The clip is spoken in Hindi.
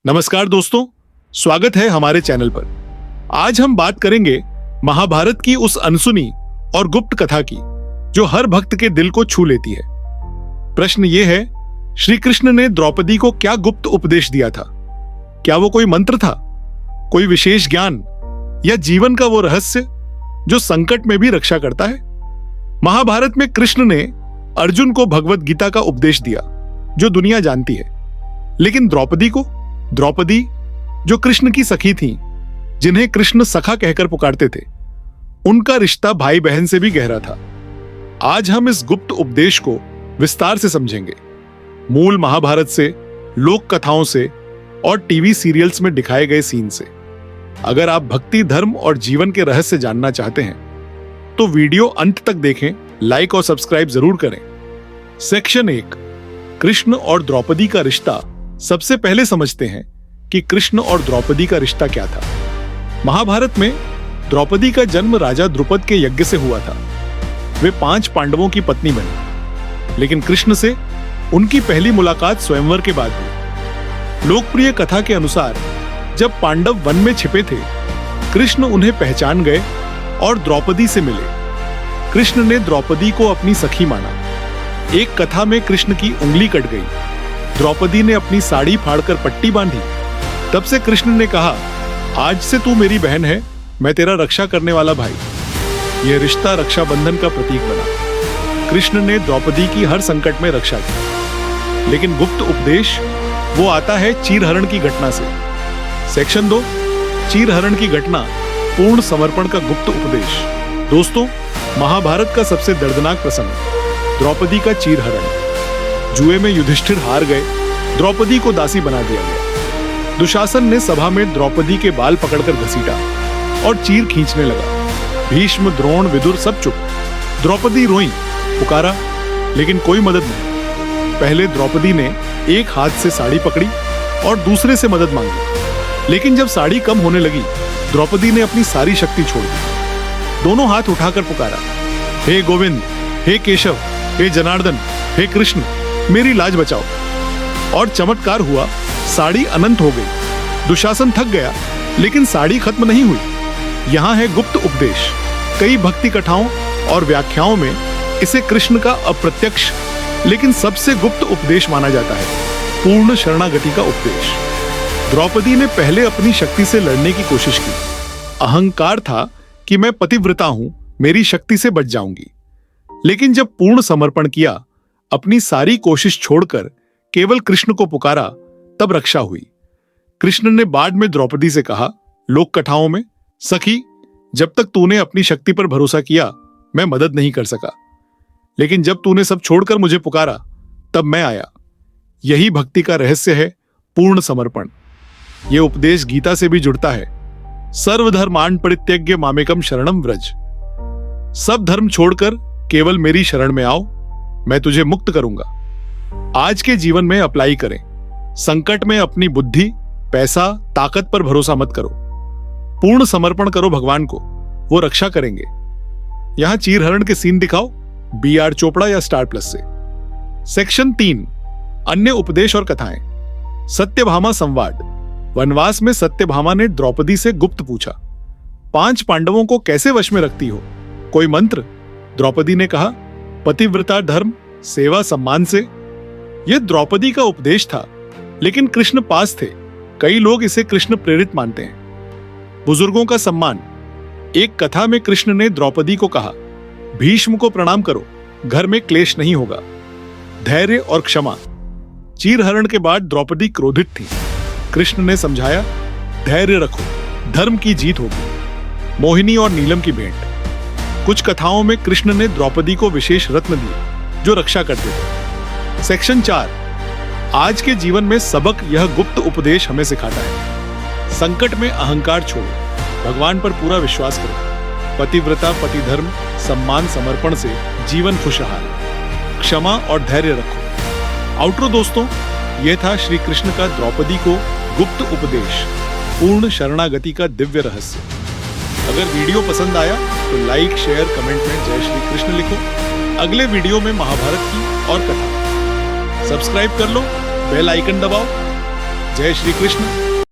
नमस्कार दोस्तों, स्वागत है हमारे चैनल पर। आज हम बात करेंगे महाभारत की उस अनसुनी और गुप्त कथा की जो हर भक्त के दिल को छू लेती है। प्रश्न ये है, श्री कृष्ण ने द्रौपदी को क्या गुप्त उपदेश दिया था? क्या वो कोई मंत्र था, कोई विशेष ज्ञान, या जीवन का वो रहस्य जो संकट में भी रक्षा करता है? महाभारत में कृष्ण ने अर्जुन को भगवत गीता का उपदेश दिया जो दुनिया जानती है, लेकिन द्रौपदी जो कृष्ण की सखी थी, जिन्हें कृष्ण सखा कहकर पुकारते थे, उनका रिश्ता भाई बहन से भी गहरा था। आज हम इस गुप्त उपदेश को विस्तार से समझेंगे, मूल महाभारत से, लोक कथाओं से और टीवी सीरियल्स में दिखाए गए सीन से। अगर आप भक्ति, धर्म और जीवन के रहस्य जानना चाहते हैं तो वीडियो अंत तक देखें, लाइक और सब्सक्राइब जरूर करें। सेक्शन 1, कृष्ण और द्रौपदी का रिश्ता। सबसे पहले समझते हैं कि कृष्ण और द्रौपदी का रिश्ता क्या था। महाभारत में द्रौपदी का जन्म राजा द्रुपद के यज्ञ से हुआ था। वे 5 पांडवों की पत्नी बनी, लेकिन कृष्ण से उनकी पहली मुलाकात स्वयंवर के बाद हुई। लोकप्रिय कथा के अनुसार जब पांडव वन में छिपे थे, कृष्ण उन्हें पहचान गए और द्रौपदी से मिले। कृष्ण ने द्रौपदी को अपनी सखी माना। एक कथा में कृष्ण की उंगली कट गई। द्रौपदी ने अपनी साड़ी फाड़कर पट्टी बांधी। तब से कृष्ण ने कहा, आज से तू मेरी बहन है, मैं तेरा रक्षा करने वाला भाई। यह रिश्ता रक्षाबंधन का प्रतीक बना। कृष्ण ने द्रौपदी की हर संकट में रक्षा की। लेकिन गुप्त उपदेश वो आता है चीरहरण की घटना से। सेक्शन 2, चीरहरण की घटना, पूर्ण समर्पण का गुप्त उपदेश। दोस्तों, महाभारत का सबसे दर्दनाक प्रसंग, द्रौपदी का चीरहरण। जुए में युधिष्ठिर हार गए, द्रौपदी को दासी बना दिया गया। दुशासन ने सभा में द्रौपदी के बाल पकड़कर घसीटा और चीर खींचने लगा। भीष्म, द्रोण, विदुर सब चुप। द्रौपदी रोई, पुकारा, लेकिन कोई मदद नहीं। पहले द्रौपदी ने एक हाथ से साड़ी पकड़ी और दूसरे से मदद मांगी, लेकिन जब साड़ी कम होने लगी, द्रौपदी ने अपनी सारी शक्ति छोड़ दी। दोनों हाथ उठाकर पुकारा, हे गोविंद, हे केशव, हे जनार्दन, हे कृष्ण, मेरी लाज बचाओ। और चमत्कार हुआ, साड़ी अनंत हो गई। दुशासन थक गया, लेकिन साड़ी खत्म नहीं हुई। यहां है गुप्त उपदेश। कई भक्ति कथाओं और व्याख्याओं में इसे कृष्ण का अप्रत्यक्ष लेकिन सबसे गुप्त उपदेश माना जाता है, पूर्ण शरणागति का उपदेश। द्रौपदी ने पहले अपनी शक्ति से लड़ने की कोशिश की। अहंकार था कि मैं पतिव्रता हूं, मेरी शक्ति से बच जाऊंगी। लेकिन जब पूर्ण समर्पण किया, अपनी सारी कोशिश छोड़कर केवल कृष्ण को पुकारा, तब रक्षा हुई। कृष्ण ने बाद में द्रौपदी से कहा, लोक कथाओं में, सखी, जब तक तूने अपनी शक्ति पर भरोसा किया, मैं मदद नहीं कर सका, लेकिन जब तूने सब छोड़कर मुझे पुकारा, तब मैं आया। यही भक्ति का रहस्य है, पूर्ण समर्पण। यह उपदेश गीता से भी जुड़ता है। सर्वधर्मान् परित्यज्य मामेकं शरणं व्रज। सब धर्म छोड़कर केवल मेरी शरण में आओ, मैं तुझे मुक्त करूंगा। आज के जीवन में अप्लाई करें। संकट में अपनी बुद्धि, पैसा, ताकत पर भरोसा मत करो। पूर्ण समर्पण करो भगवान को, वो रक्षा करेंगे। यहां चीरहरण के सीन दिखाओ, BR चोपड़ा या स्टार प्लस से। सेक्शन 3, अन्य उपदेश और कथाएं। सत्यभामा संवाद। वनवास में सत्यभामा ने द्रौपदी से गुप्त पूछा, 5 पांडवों को कैसे वश में रखती हो? कोई मंत्र? द्रौपदी ने कहा, पतिव्रता, धर्म, सेवा, सम्मान से। यह द्रौपदी का उपदेश था, लेकिन कृष्ण पास थे। कई लोग इसे कृष्ण प्रेरित मानते हैं। बुजुर्गों का सम्मान। एक कथा में कृष्ण ने द्रौपदी को कहा, भीष्म को प्रणाम करो, घर में क्लेश नहीं होगा। धैर्य और क्षमा। चीरहरण के बाद द्रौपदी क्रोधित थी। कृष्ण ने समझाया, धैर्य रखो, धर्म की जीत होगी। मोहिनी और नीलम की भेंट। कुछ कथाओं में कृष्ण ने द्रौपदी को विशेष रत्न दिए जो रक्षा करते थे। सेक्शन 4, आज के जीवन में सबक। यह गुप्त उपदेश हमें सिखाता है, संकट में अहंकार छोड़ो, भगवान पर पूरा विश्वास करो। पतिव्रता, पतिधर्म, सम्मान, समर्पण से जीवन खुशहाल। क्षमा और धैर्य रखो। आउटरो दोस्तों, यह था श्री कृष्ण का द्रौपदी को गुप्त उपदेश, पूर्ण शरणागति का दिव्य रहस्य। अगर वीडियो पसंद आया तो लाइक, शेयर, कमेंट में जय श्री कृष्ण लिखो। अगले वीडियो में महाभारत की और कथा। सब्सक्राइब कर लो, बेल आइकन दबाओ। जय श्री कृष्ण।